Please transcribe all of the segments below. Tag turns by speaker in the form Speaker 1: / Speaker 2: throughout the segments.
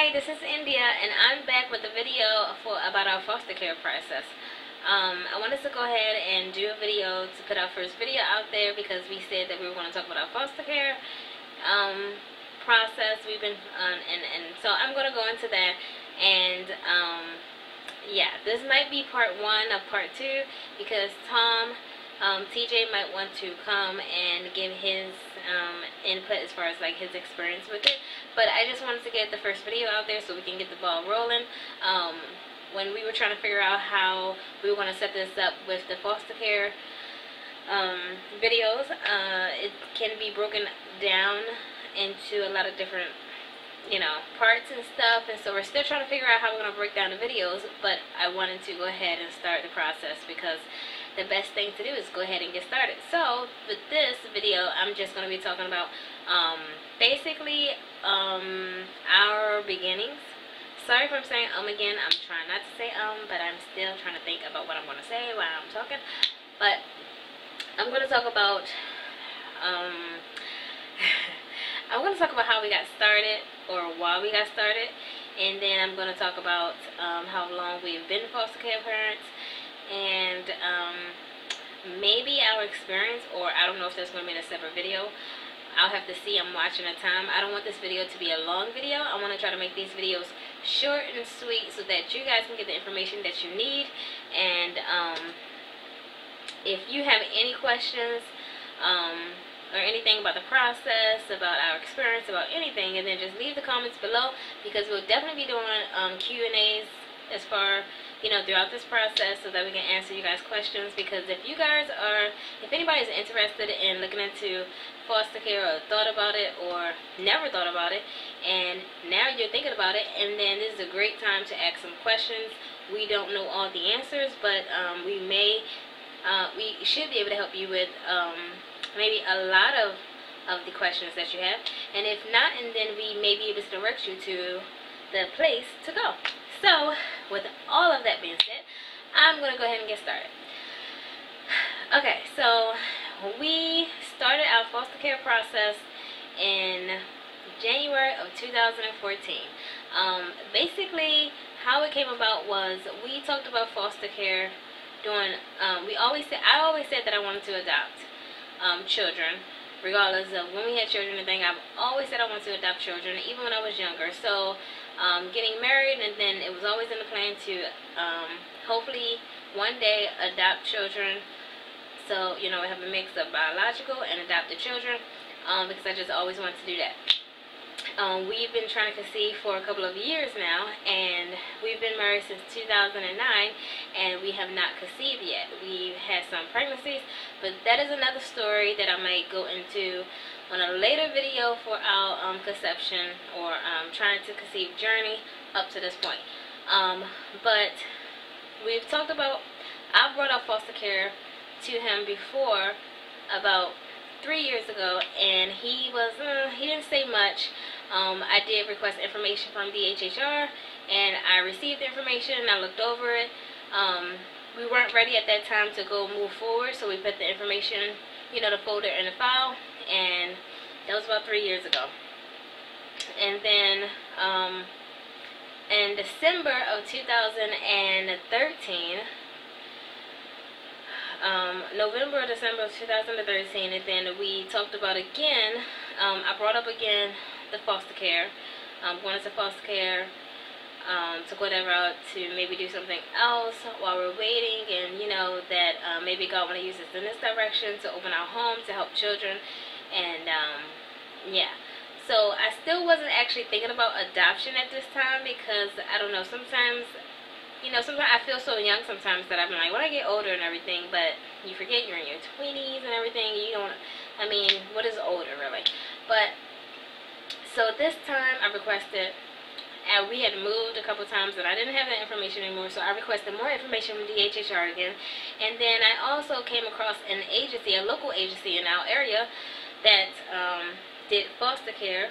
Speaker 1: Hi, this is India, and I'm back with a video about our foster care process. I wanted to go ahead and do a video to put our first video out there because we said that we were going to talk about our foster care process. We've been and so I'm going to go into that, and yeah, this might be part one of part two because TJ might want to come and give his input as far as like his experience with it, but I just wanted to get the first video out there so we can get the ball rolling. When we were trying to figure out how we were going to set this up with the foster care videos, it can be broken down into a lot of different parts and stuff, and so we're still trying to figure out how we're going to break down the videos, but I wanted to go ahead and start the process because the best thing to do is go ahead and get started. So with this video, I'm just going to be talking about basically our beginnings. Sorry if I'm saying again. I'm trying not to say but I'm still trying to think about what I'm going to say while I'm talking. But I'm going to talk about I'm going to talk about how we got started, or why we got started, and then I'm going to talk about how long we've been foster care parents, and maybe our experience, or I don't know if that's going to be in a separate video. I'll have to see. I'm watching the time. I don't want this video to be a long video. I want to try to make these videos short and sweet so that you guys can get the information that you need. And if you have any questions or anything about the process, about our experience, about anything, and then just leave the comments below, because we'll definitely be doing Q&As as far throughout this process, so that we can answer you guys' questions. Because if anybody's interested in looking into foster care, or thought about it, or never thought about it, and now you're thinking about it, and then this is a great time to ask some questions. We don't know all the answers, but we should be able to help you with maybe a lot of the questions that you have, and if not, and then we may be able to direct you to the place to go. So with all of that being said, I'm going to go ahead and get started. Okay, so we started our foster care process in January of 2014. Basically, how it came about was we talked about foster care during, I always said that I wanted to adopt children, regardless of when we had children and thing. I've always said I wanted to adopt children, even when I was younger. So getting married, and then it was always in the plan to hopefully one day adopt children. So we have a mix of biological and adopted children, because I just always wanted to do that. We've been trying to conceive for a couple of years now, and we've been married since 2009, and we have not conceived yet. We've had some pregnancies, but that is another story that I might go into on a later video for our conception, or trying to conceive journey up to this point. But we've talked about, I brought up foster care to him before, about 3 years ago, and he didn't say much. I did request information from DHHR, and I received the information, and I looked over it. We weren't ready at that time to go move forward, so we put the information, the folder in the file, and that was about 3 years ago. And then in December of 2013, November or December of 2013, and then we talked about again, I brought up again the foster care, going into foster care, to go that route, to maybe do something else while we're waiting, and that maybe God want to use us in this direction to open our home to help children. And yeah, so I still wasn't actually thinking about adoption at this time, because I don't know, sometimes sometimes I feel so young sometimes that I'm like, when I get older and everything, but you forget you're in your 20s and everything. What is older really? But so this time I requested, and we had moved a couple times and I didn't have that information anymore, so I requested more information from DHHR again. And then I also came across an agency, a local agency in our area that did foster care,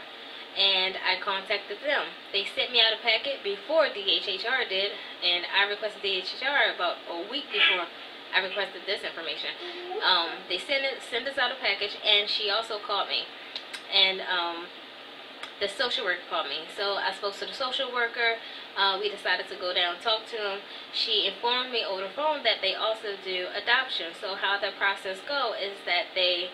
Speaker 1: and I contacted them. They sent me out a packet before DHHR did, and I requested DHHR about a week before I requested this information. They sent us out a package, and she also called me. And the social worker called me. So I spoke to the social worker. We decided to go down and talk to him. She informed me over the phone that they also do adoption. So how the process go is that they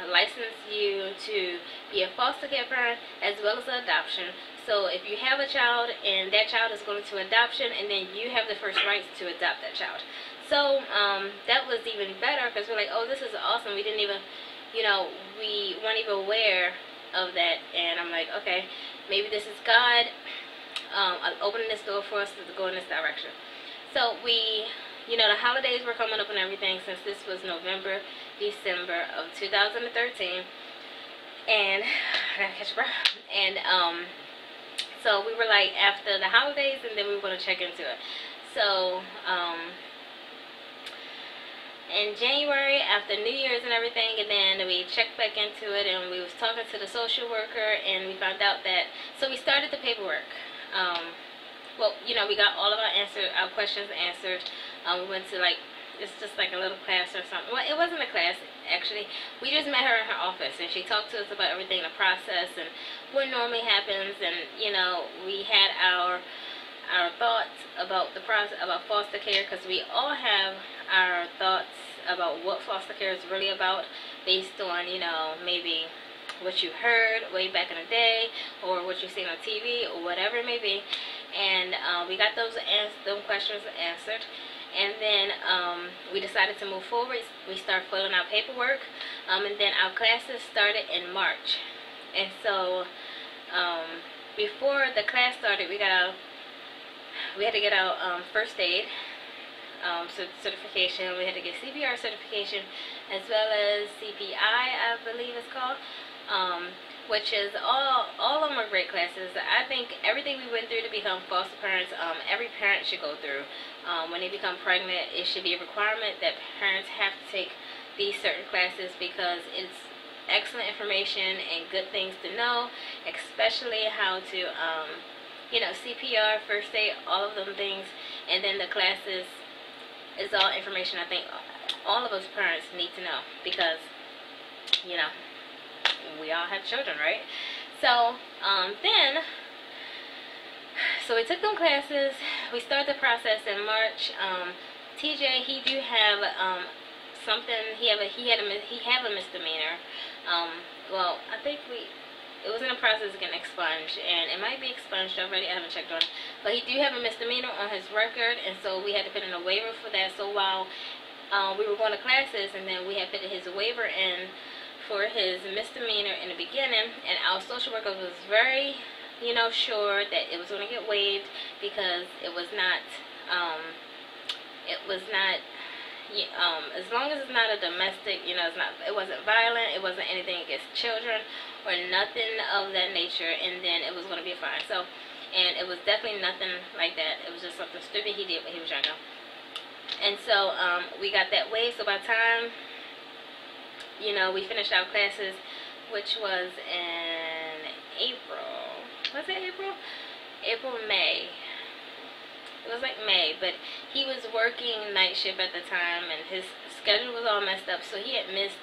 Speaker 1: license you to be a foster care parent as well as adoption. So if you have a child and that child is going to adoption, and then you have the first rights to adopt that child. So that was even better, because we're like, oh, this is awesome. We didn't even, we weren't even aware of that. And I'm like, okay, maybe this is God opening this door for us to go in this direction. So we, the holidays were coming up and everything, since this was November, December of 2013. And I gotta catch a breath. And so we were like, after the holidays, and then we were going to check into it. So in January, after New Year's and everything, and then we checked back into it, and we was talking to the social worker, and we found out that, so we started the paperwork. Well, we got all of our questions answered. We went to, like, it's just like a little class or something. Well, it wasn't a class, actually. We just met her in her office, and she talked to us about everything, the process, and what normally happens. And we had our thoughts about the process, about foster care, because we all have our thoughts about what foster care is really about, based on maybe what you heard way back in the day, or what you've seen on TV, or whatever it may be. And we got those questions answered. And then we decided to move forward. We started filling out paperwork, and then our classes started in March. And so before the class started, we had to get our first aid certification. We had to get CPR certification, as well as CPI, I believe it's called, which is all of them are great classes. I think everything we went through to become foster parents, every parent should go through. When they become pregnant, it should be a requirement that parents have to take these certain classes, because it's excellent information and good things to know, especially how to CPR, first aid, all of them things. And then the classes is all information I think all of us parents need to know, because we all have children, right? So so we took them classes. We started the process in March. TJ, he do have something. He have a misdemeanor. Well, I think it was in the process of getting expunged, and it might be expunged already. I haven't checked on it, but he do have a misdemeanor on his record, and so we had to put in a waiver for that. So while we were going to classes, and then we had put his waiver in for his misdemeanor in the beginning, and our social worker was very sure that it was going to get waived, because it was not as long as it's not a domestic, it wasn't violent, it wasn't anything against children or nothing of that nature, and then it was going to be fine. So, and it was definitely nothing like that. It was just something stupid he did when he was younger. And so we got that waived. So by the time we finished our classes, which was in April. Was it April? May. It was like May, but he was working night shift at the time, and his schedule was all messed up, so he had missed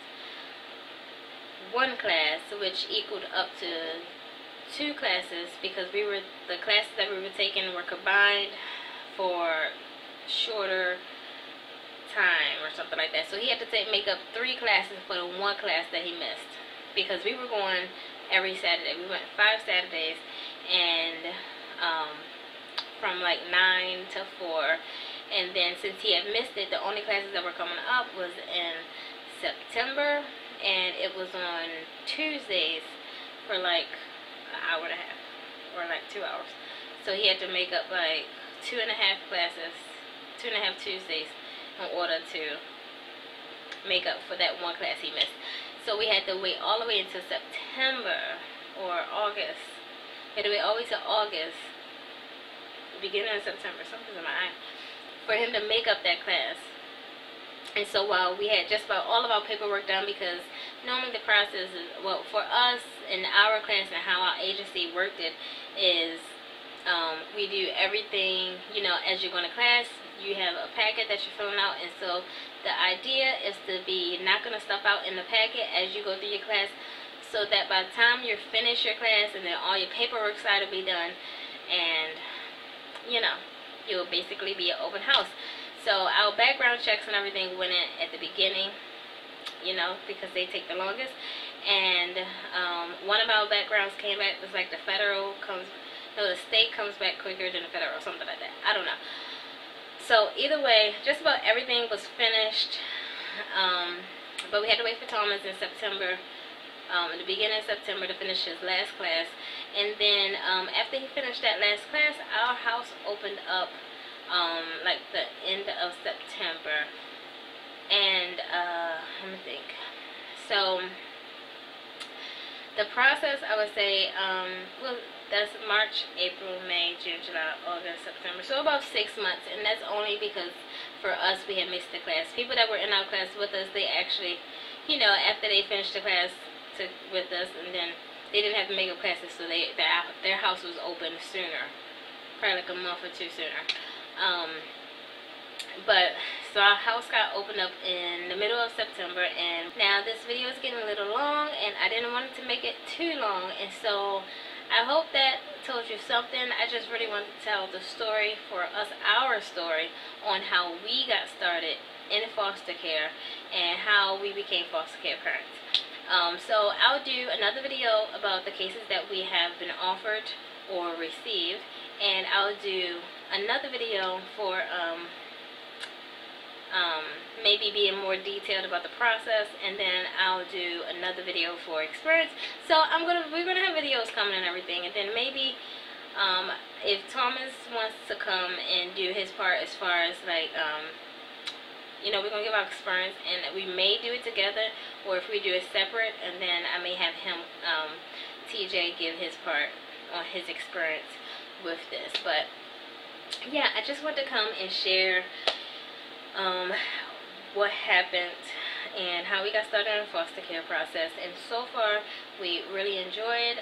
Speaker 1: one class, which equaled up to 2 classes, because the classes that we were taking were combined for shorter time or something like that. So he had to make up 3 classes for the 1 class that he missed, because we were going every Saturday. We went 5 Saturdays, and from like 9 to 4. And then since he had missed it, the only classes that were coming up was in September, and it was on Tuesdays for like an hour and a half, or like 2 hours. So he had to make up like 2.5 classes, 2.5 Tuesdays, in order to make up for that 1 class he missed. So we had to wait all the way until September or August. We had to wait all the way to August, beginning of September, something's in my eye, for him to make up that class. And so while we had just about all of our paperwork done, because normally the process is, well, for us in our class and how our agency worked it is, we do everything, as you're going to class, you have a packet that you're filling out, and so the idea is to be knocking the stuff out in the packet as you go through your class, so that by the time you're finished your class and then all your paperwork side will be done, and you know, you'll basically be an open house. So our background checks and everything went in at the beginning, you know, because they take the longest. And one of our backgrounds came back. It's like the federal comes, no, the state comes back quicker than the federal, something like that. I don't know. So either way, just about everything was finished. But we had to wait for Thomas in September, in the beginning of September, to finish his last class. And then after he finished that last class, our house opened up like the end of September. And let me think. So the process, I would say, well, that's March, April, May, June, July, August, September. So about 6 months, and that's only because for us we had missed the class. People that were in our class with us, they actually, you know, after they finished the class with us, and then they didn't have to make up classes, so their house was open sooner, probably like a month or two sooner. But so our house got opened up in the middle of September, and now this video is getting a little long, and I didn't want to make it too long, and so I hope that told you something. I just really wanted to tell the story for us, our story on how we got started in foster care and how we became foster care parents. So I'll do another video about the cases that we have been offered or received, and I'll do another video for maybe being more detailed about the process, and then I'll do another video for experience. So we're gonna have videos coming and everything, and then maybe if Thomas wants to come and do his part as far as like you know, we're gonna give our experience, and we may do it together, or if we do it separate, and then I may have him TJ give his part on his experience with this. But yeah, I just want to come and share what happened and how we got started in the foster care process, and so far we really enjoyed.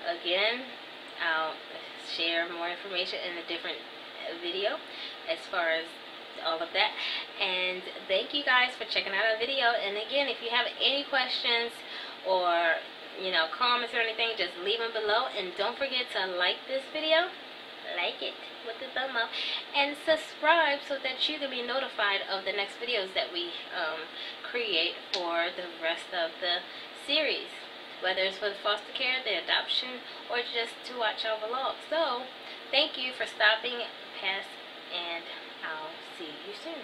Speaker 1: Again, I'll share more information in a different video as far as all of that. And thank you guys for checking out our video. And again, if you have any questions or, you know, comments or anything, just leave them below, and don't forget to like this video, like it with the thumb up, and subscribe so that you can be notified of the next videos that we create for the rest of the series, whether it's for the foster care, the adoption, or just to watch our vlogs. So thank you for stopping past, and I'll see you soon.